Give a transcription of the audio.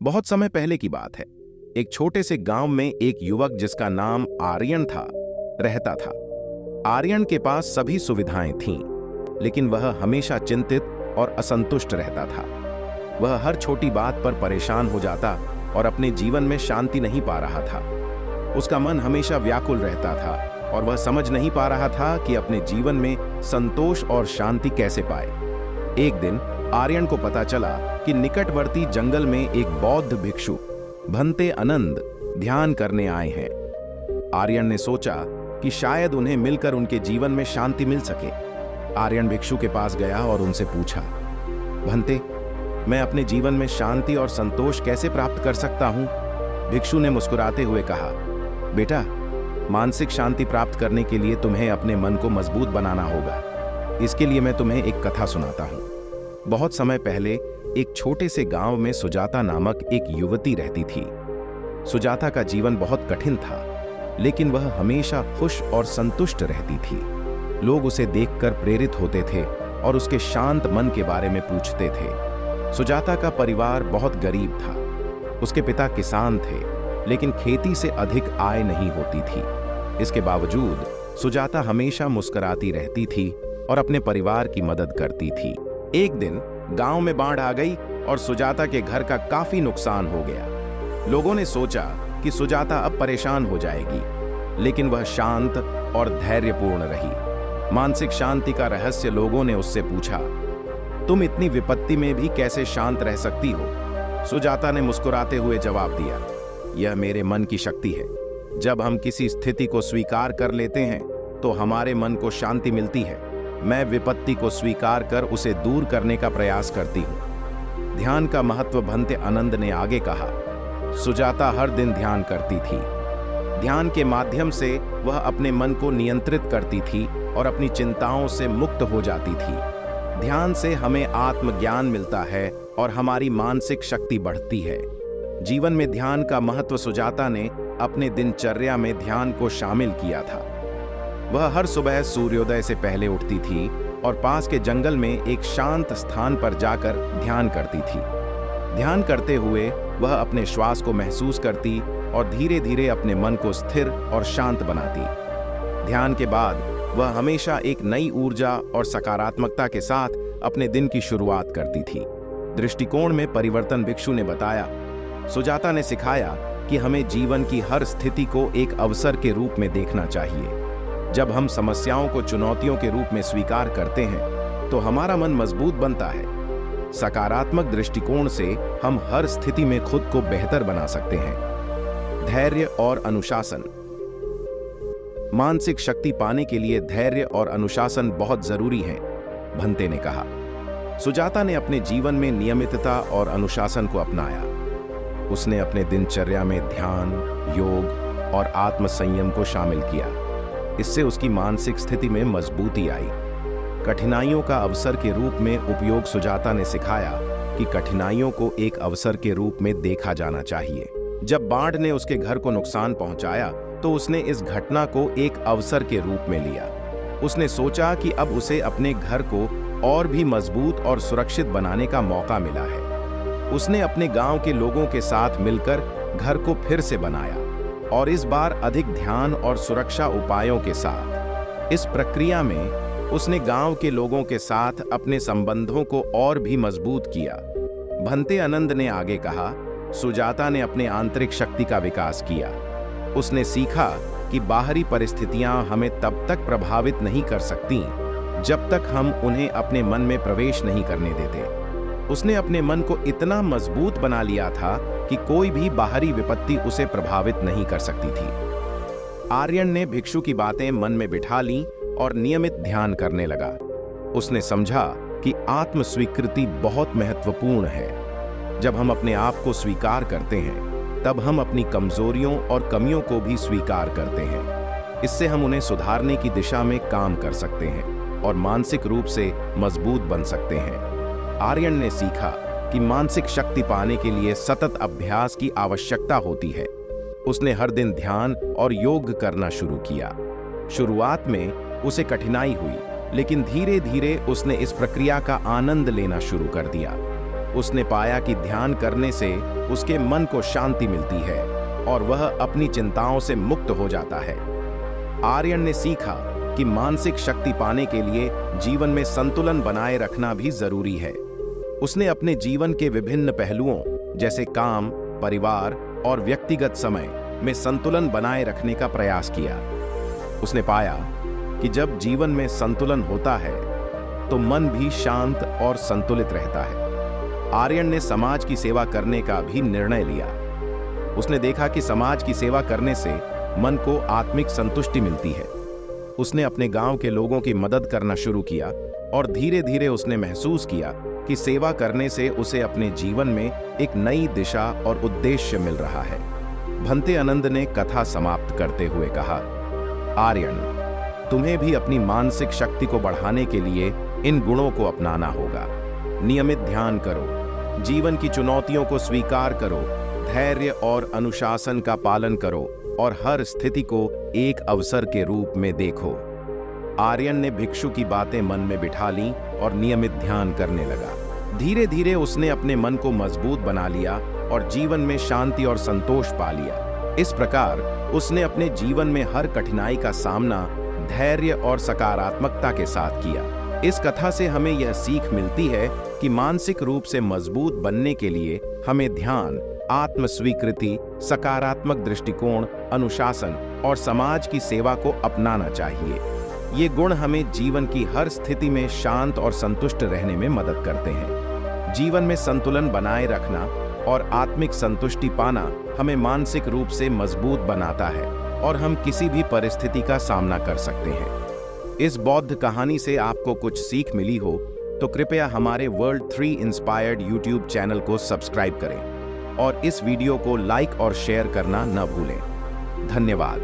बहुत समय पहले की बात है। एक छोटे से गांव में एक युवक जिसका नाम आर्यन था, रहता था। आर्यन के पास सभी सुविधाएं थीं, लेकिन वह हमेशा चिंतित और असंतुष्ट रहता था। वह हर छोटी बात पर परेशान हो जाता और अपने जीवन में शांति नहीं पा रहा था। उसका मन हमेशा व्याकुल रहता था और वह समझ नहीं पा रहा था कि अपने जीवन में संतोष और शांति कैसे पाए। एक दिन आर्यन को पता चला कि निकटवर्ती जंगल में एक बौद्ध भिक्षु भंते अनंद ध्यान करने आए हैं। आर्यन ने सोचा कि शायद उन्हें मिलकर उनके जीवन में शांति मिल सके। आर्यन भिक्षु के पास गया और उनसे पूछा, भंते, मैं अपने जीवन में शांति और संतोष कैसे प्राप्त कर सकता हूं? भिक्षु ने मुस्कुराते हुए कहा, बेटा, मानसिक शांति प्राप्त करने के लिए तुम्हें अपने मन को मजबूत बनाना होगा। इसके लिए मैं तुम्हें एक कथा सुनाता हूं। बहुत समय पहले एक छोटे से गांव में सुजाता नामक एक युवती रहती थी। सुजाता का जीवन बहुत कठिन था, लेकिन वह हमेशा खुश और संतुष्ट रहती थी। लोग उसे देखकर प्रेरित होते थे और उसके शांत मन के बारे में पूछते थे। सुजाता का परिवार बहुत गरीब था। उसके पिता किसान थे, लेकिन खेती से अधिक आय नहीं होती थी। इसके बावजूद सुजाता हमेशा मुस्कुराती रहती थी और अपने परिवार की मदद करती थी। एक दिन गांव में बाढ़ आ गई और सुजाता के घर का काफी नुकसान हो गया। लोगों ने सोचा कि सुजाता अब परेशान हो जाएगी, लेकिन वह शांत और धैर्यपूर्ण रही। मानसिक शांति का रहस्य लोगों ने उससे पूछा, तुम इतनी विपत्ति में भी कैसे शांत रह सकती हो? सुजाता ने मुस्कुराते हुए जवाब दिया, यह मेरे मन की शक्ति है। जब हम किसी स्थिति को स्वीकार कर लेते हैं तो हमारे मन को शांति मिलती है। मैं विपत्ति को स्वीकार कर उसे दूर करने का प्रयास करती हूँ। ध्यान का महत्व भंते आनंद ने आगे कहा। सुजाता हर दिन ध्यान करती थी। ध्यान के माध्यम से वह अपने मन को नियंत्रित करती थी और अपनी चिंताओं से मुक्त हो जाती थी। ध्यान से हमें आत्मज्ञान मिलता है और हमारी मानसिक शक्ति बढ़ती है। जीवन में ध्यान का महत्व सुजाता ने अपने दिनचर्या में ध्यान को शामिल किया था। वह हर सुबह सूर्योदय से पहले उठती थी और पास के जंगल में एक शांत स्थान पर जाकर ध्यान करती थी। ध्यान करते हुए वह अपने श्वास को महसूस करती और धीरे धीरे अपने मन को स्थिर और शांत बनाती। ध्यान के बाद वह हमेशा एक नई ऊर्जा और सकारात्मकता के साथ अपने दिन की शुरुआत करती थी। दृष्टिकोण में परिवर्तन भिक्षु ने बताया। सुजाता ने सिखाया कि हमें जीवन की हर स्थिति को एक अवसर के रूप में देखना चाहिए। जब हम समस्याओं को चुनौतियों के रूप में स्वीकार करते हैं तो हमारा मन मजबूत बनता है। सकारात्मक दृष्टिकोण से हम हर स्थिति में खुद को बेहतर बना सकते हैं। धैर्य और अनुशासन। मानसिक शक्ति पाने के लिए धैर्य और अनुशासन बहुत जरूरी है, भंते ने कहा। सुजाता ने अपने जीवन में नियमितता और अनुशासन को अपनाया। उसने अपने दिनचर्या में ध्यान, योग और आत्मसंयम को शामिल किया। इससे उसकी मानसिक स्थिति में मजबूती आई। कठिनाइयों का अवसर के रूप में उपयोग। सुजाता ने सिखाया कि कठिनाइयों को एक अवसर के रूप में देखा जाना चाहिए। जब बाढ़ ने उसके घर को नुकसान पहुंचाया तो उसने इस घटना को एक अवसर के रूप में लिया। उसने सोचा कि अब उसे अपने घर को और भी मजबूत और सुरक्षित बनाने का मौका मिला है। उसने अपने गांव के लोगों के साथ मिलकर घर को फिर से बनाया और इस बार अधिक ध्यान और सुरक्षा उपायों के साथ। इस प्रक्रिया में उसने गांव के लोगों के साथ अपने संबंधों को और भी मजबूत किया। भंते आनंद ने आगे कहा, सुजाता ने अपने आंतरिक शक्ति का विकास किया। उसने सीखा कि बाहरी परिस्थितियां हमें तब तक प्रभावित नहीं कर सकती जब तक हम उन्हें अपने मन में प्रवेश नहीं करने देते। उसने अपने मन को इतना मजबूत बना लिया था कि कोई भी बाहरी विपत्ति उसे प्रभावित नहीं कर सकती थी। आर्यन ने भिक्षु की बातें मन में बिठा लीं और नियमित ध्यान करने लगा। उसने समझा कि आत्म स्वीकृति बहुत महत्वपूर्ण है। जब हम अपने आप को स्वीकार करते हैं तब हम अपनी कमजोरियों और कमियों को भी स्वीकार करते हैं। इससे हम उन्हें सुधारने की दिशा में काम कर सकते हैं और मानसिक रूप से मजबूत बन सकते हैं। आर्यन ने सीखा कि मानसिक शक्ति पाने के लिए सतत अभ्यास की आवश्यकता होती है। उसने हर दिन ध्यान और योग करना शुरू किया। शुरुआत में उसे कठिनाई हुई, लेकिन धीरे धीरे उसने इस प्रक्रिया का आनंद लेना शुरू कर दिया। उसने पाया कि ध्यान करने से उसके मन को शांति मिलती है और वह अपनी चिंताओं से मुक्त हो जाता है। आर्यन ने सीखा कि मानसिक शक्ति पाने के लिए जीवन में संतुलन बनाए रखना भी जरूरी है। उसने अपने जीवन के विभिन्न पहलुओं जैसे काम, परिवार और व्यक्तिगत समय में संतुलन बनाए रखने का प्रयास किया। उसने पाया कि जब जीवन में संतुलन होता है तो मन भी शांत और संतुलित रहता है। आर्यन ने समाज की सेवा करने का भी निर्णय लिया। उसने देखा कि समाज की सेवा करने से मन को आत्मिक संतुष्टि मिलती है। उसने अपने गांव के लोगों की मदद करना शुरू किया और धीरे धीरे उसने महसूस किया कि सेवा करने से उसे अपने जीवन में एक नई दिशा और उद्देश्य मिल रहा है। भंते आनंद ने कथा समाप्त करते हुए कहा, आर्यन, तुम्हें भी अपनी मानसिक शक्ति को बढ़ाने के लिए इन गुणों को अपनाना होगा। नियमित ध्यान करो, जीवन की चुनौतियों को स्वीकार करो, धैर्य और अनुशासन का पालन करो और हर स्थिति को एक अवसर के रूप में देखो। आर्यन ने भिक्षु की बातें मन में बिठा लीं और नियमित ध्यान करने लगा। धीरे धीरे उसने अपने मन को मजबूत बना लिया और जीवन में शांति और संतोष पा लिया। इस प्रकार उसने अपने जीवन में हर कठिनाई का सामना धैर्य और सकारात्मकता के साथ किया। इस कथा से हमें यह सीख मिलती है कि मानसिक रूप से मजबूत बनने के लिए हमें ध्यान, आत्म स्वीकृति, सकारात्मक दृष्टिकोण, अनुशासन और समाज की सेवा को अपनाना चाहिए। ये गुण हमें जीवन की हर स्थिति में शांत और संतुष्ट रहने में मदद करते हैं। जीवन में संतुलन बनाए रखना और आत्मिक संतुष्टि पाना हमें मानसिक रूप से मजबूत बनाता है और हम किसी भी परिस्थिति का सामना कर सकते हैं। इस बौद्ध कहानी से आपको कुछ सीख मिली हो तो कृपया हमारे वर्ल्ड 3 इंस्पायर्ड यूट्यूब चैनल को सब्सक्राइब करें और इस वीडियो को लाइक और शेयर करना न भूलें। धन्यवाद।